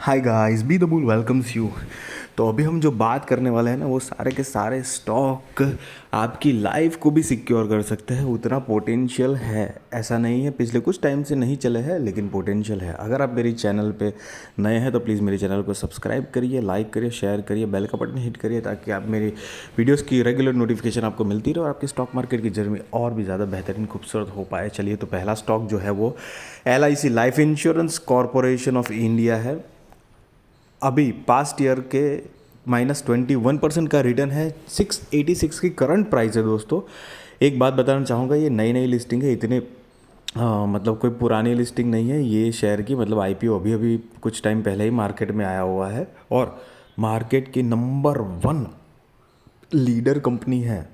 Hi guys, be the bull welcomes you. तो अभी हम जो बात करने वाले हैं ना, वो सारे के सारे स्टॉक आपकी लाइफ को भी सिक्योर कर सकते हैं। उतना पोटेंशियल है, ऐसा नहीं है पिछले कुछ टाइम से नहीं चले हैं, लेकिन पोटेंशियल है। अगर आप मेरी चैनल पे नए हैं तो प्लीज़ मेरे चैनल को सब्सक्राइब करिए, लाइक करिए, शेयर करिए, बेल का बटन हिट करिए, ताकि आप मेरी वीडियोज़ की रेगुलर नोटिफिकेशन आपको मिलती रहे और आपकी स्टॉक मार्केट की जर्नी और भी ज़्यादा बेहतरीन खूबसूरत हो पाए। चलिए, तो पहला स्टॉक जो है वो LIC life insurance corporation of India है। अभी पास्ट ईयर के -21% का रिटर्न है। 686 की करंट प्राइस है दोस्तों। एक बात बताना चाहूँगा, ये नई नई लिस्टिंग है, इतने मतलब कोई पुरानी लिस्टिंग नहीं है ये शेयर की। मतलब IPO अभी अभी कुछ टाइम पहले ही मार्केट में आया हुआ है और मार्केट की नंबर 1 लीडर कंपनी है।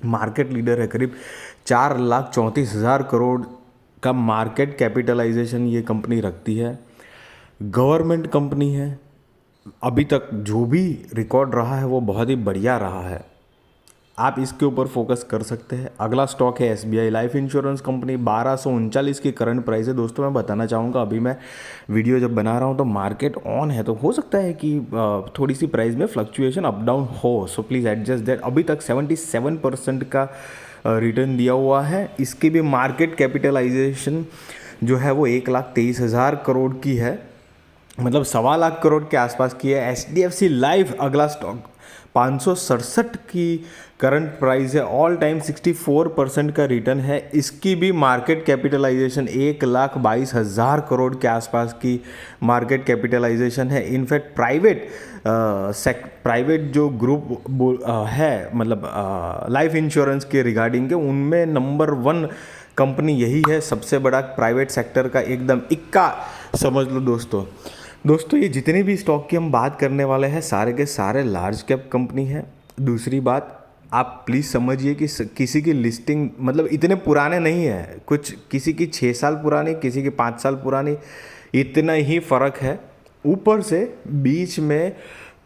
मार्केट लीडर है, करीब 4,34,000 करोड़ का मार्केट कैपिटलाइजेशन ये कंपनी रखती है। गवर्नमेंट कंपनी है। अभी तक जो भी रिकॉर्ड रहा है वो बहुत ही बढ़िया रहा है। आप इसके ऊपर फोकस कर सकते हैं। अगला स्टॉक है SBI लाइफ इंश्योरेंस कंपनी। 1239 की करंट प्राइस है दोस्तों। मैं बताना चाहूँगा, अभी मैं वीडियो जब बना रहा हूँ तो मार्केट ऑन है, तो हो सकता है कि थोड़ी सी प्राइस में फ्लक्चुएशन अप डाउन हो, सो प्लीज़ एडजस्ट दैट। अभी तक 77% का रिटर्न दिया हुआ है। इसकी भी मार्केट कैपिटलाइजेशन जो है वो 1,23,000 करोड़ की है, मतलब 1,15,00,000 करोड़ के आसपास की है। HDFC लाइफ अगला स्टॉक 567 की करंट प्राइस है। ऑल टाइम 64% का रिटर्न है। इसकी भी मार्केट कैपिटलाइजेशन 1,22,000 करोड़ के आसपास की मार्केट कैपिटलाइजेशन है। इनफैक्ट प्राइवेट जो ग्रुप है, मतलब लाइफ इंश्योरेंस के रिगार्डिंग के, उनमें नंबर 1 कंपनी यही है। सबसे बड़ा प्राइवेट सेक्टर का एकदम इक्का समझ लो दोस्तों। ये जितने भी स्टॉक की हम बात करने वाले हैं, सारे के सारे लार्ज कैप कंपनी है। दूसरी बात, आप प्लीज़ समझिए कि किसी की लिस्टिंग मतलब इतने पुराने नहीं है। कुछ किसी की 6 साल पुरानी, किसी की 5 साल पुरानी, इतना ही फ़र्क है। ऊपर से बीच में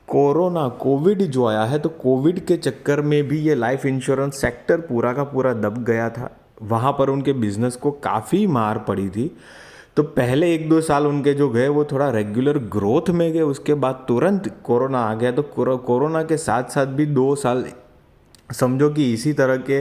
कोविड जो आया है, तो कोविड के चक्कर में भी ये लाइफ इंश्योरेंस सेक्टर पूरा का पूरा दब गया था। वहाँ पर उनके बिजनेस को काफ़ी मार पड़ी थी। तो पहले 1-2 साल उनके जो गए वो थोड़ा रेगुलर ग्रोथ में गए। उसके बाद तुरंत कोरोना आ गया, तो कोरोना के साथ साथ भी 2 साल समझो कि इसी तरह के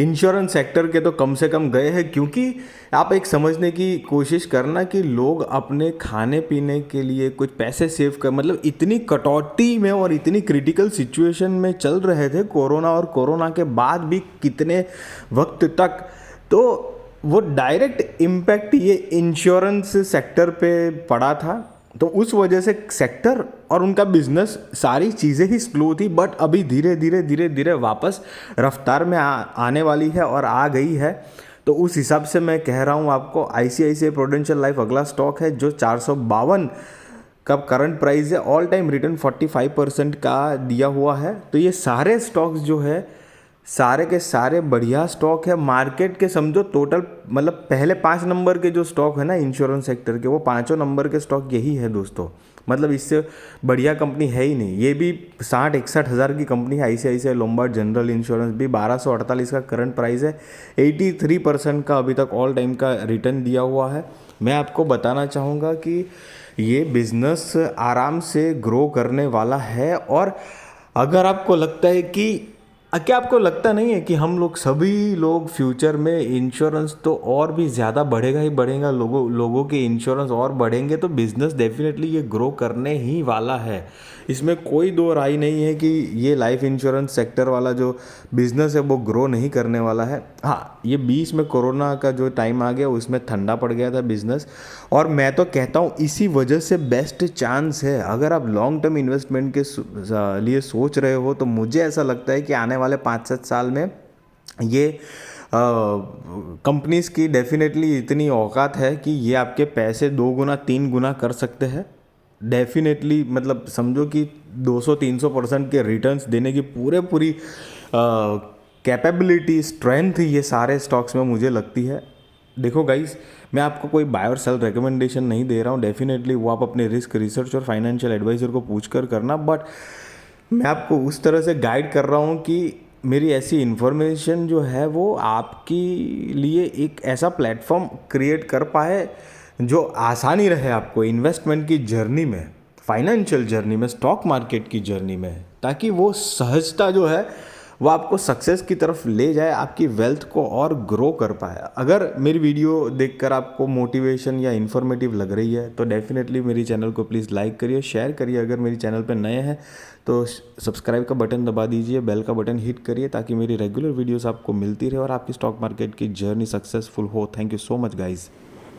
इंश्योरेंस सेक्टर के तो कम से कम गए हैं। क्योंकि आप एक समझने की कोशिश करना कि लोग अपने खाने पीने के लिए कुछ पैसे सेव कर, मतलब इतनी कटौती में और इतनी क्रिटिकल सिचुएशन में चल रहे थे कोरोना, और कोरोना के बाद भी कितने वक्त तक, तो वो डायरेक्ट इम्पैक्ट ये इंश्योरेंस सेक्टर पे पड़ा था। तो उस वजह से सेक्टर और उनका बिजनेस सारी चीज़ें ही स्लो थी। बट अभी धीरे धीरे वापस रफ्तार में आने वाली है और आ गई है। तो उस हिसाब से मैं कह रहा हूँ आपको, ICICI प्रूडेंशियल लाइफ अगला स्टॉक है जो 452 का करंट प्राइस है। ऑल टाइम रिटर्न 45% का दिया हुआ है। तो ये सारे स्टॉक्स जो है, सारे के सारे बढ़िया स्टॉक है। मार्केट के समझो टोटल, मतलब पहले 5 नंबर के जो स्टॉक है ना इंश्योरेंस सेक्टर के, वो 5 नंबर के स्टॉक यही है दोस्तों। मतलब इससे बढ़िया कंपनी है ही नहीं। ये भी 60-61 हज़ार की कंपनी है। ICICI लोम्बार्ड जनरल इंश्योरेंस भी 1248 का करंट प्राइस है। 83% का अभी तक ऑल टाइम का रिटर्न दिया हुआ है। मैं आपको बताना चाहूँगा कि ये बिजनेस आराम से ग्रो करने वाला है। और अगर आपको लगता है कि क्या आपको लगता नहीं है कि हम लोग सभी लोग फ्यूचर में इंश्योरेंस तो और भी ज़्यादा बढ़ेगा ही बढ़ेगा, लोगों के इंश्योरेंस और बढ़ेंगे, तो बिज़नेस डेफिनेटली ये ग्रो करने ही वाला है। इसमें कोई दो राय नहीं है कि ये लाइफ इंश्योरेंस सेक्टर वाला जो बिज़नेस है वो ग्रो नहीं करने वाला है। हाँ, ये बीच में कोरोना का जो टाइम आ गया उसमें ठंडा पड़ गया था बिज़नेस, और मैं तो कहता हूँ इसी वजह से बेस्ट चांस है। अगर आप लॉन्ग टर्म इन्वेस्टमेंट के लिए सोच रहे हो, तो मुझे ऐसा लगता है कि आने वाले 5-7 साल में ये कंपनीज की डेफिनेटली इतनी औकात है कि ये आपके पैसे 2 गुना 3 गुना कर सकते हैं। डेफिनेटली मतलब समझो कि 200-300% के रिटर्न्स देने की पूरी कैपेबिलिटी, स्ट्रेंथ ये सारे स्टॉक्स में मुझे लगती है। देखो गाइस, मैं आपको कोई बाय और सेल रिकमेंडेशन नहीं दे रहा हूँ। डेफिनेटली वो आप अपने रिस्क रिसर्च और फाइनेंशियल एडवाइज़र को पूछ कर करना। बट मैं आपको उस तरह से गाइड कर रहा हूँ कि मेरी ऐसी इन्फॉर्मेशन जो है वो आपके लिए एक ऐसा प्लेटफॉर्म क्रिएट कर पाए जो आसानी रहे आपको इन्वेस्टमेंट की जर्नी में। फाइनेंशियल जर्नी में, स्टॉक मार्केट की जर्नी में, ताकि वो सहजता जो है वो आपको सक्सेस की तरफ ले जाए, आपकी वेल्थ को और ग्रो कर पाए। अगर मेरी वीडियो देखकर आपको मोटिवेशन या इन्फॉर्मेटिव लग रही है तो डेफिनेटली मेरी चैनल को प्लीज़ लाइक करिए, शेयर करिए। अगर मेरी चैनल पर नए हैं तो सब्सक्राइब का बटन दबा दीजिए, बेल का बटन हिट करिए ताकि मेरी रेगुलर वीडियोस आपको मिलती रहे और आपकी स्टॉक मार्केट की जर्नी सक्सेसफुल हो। Thank you so much guys.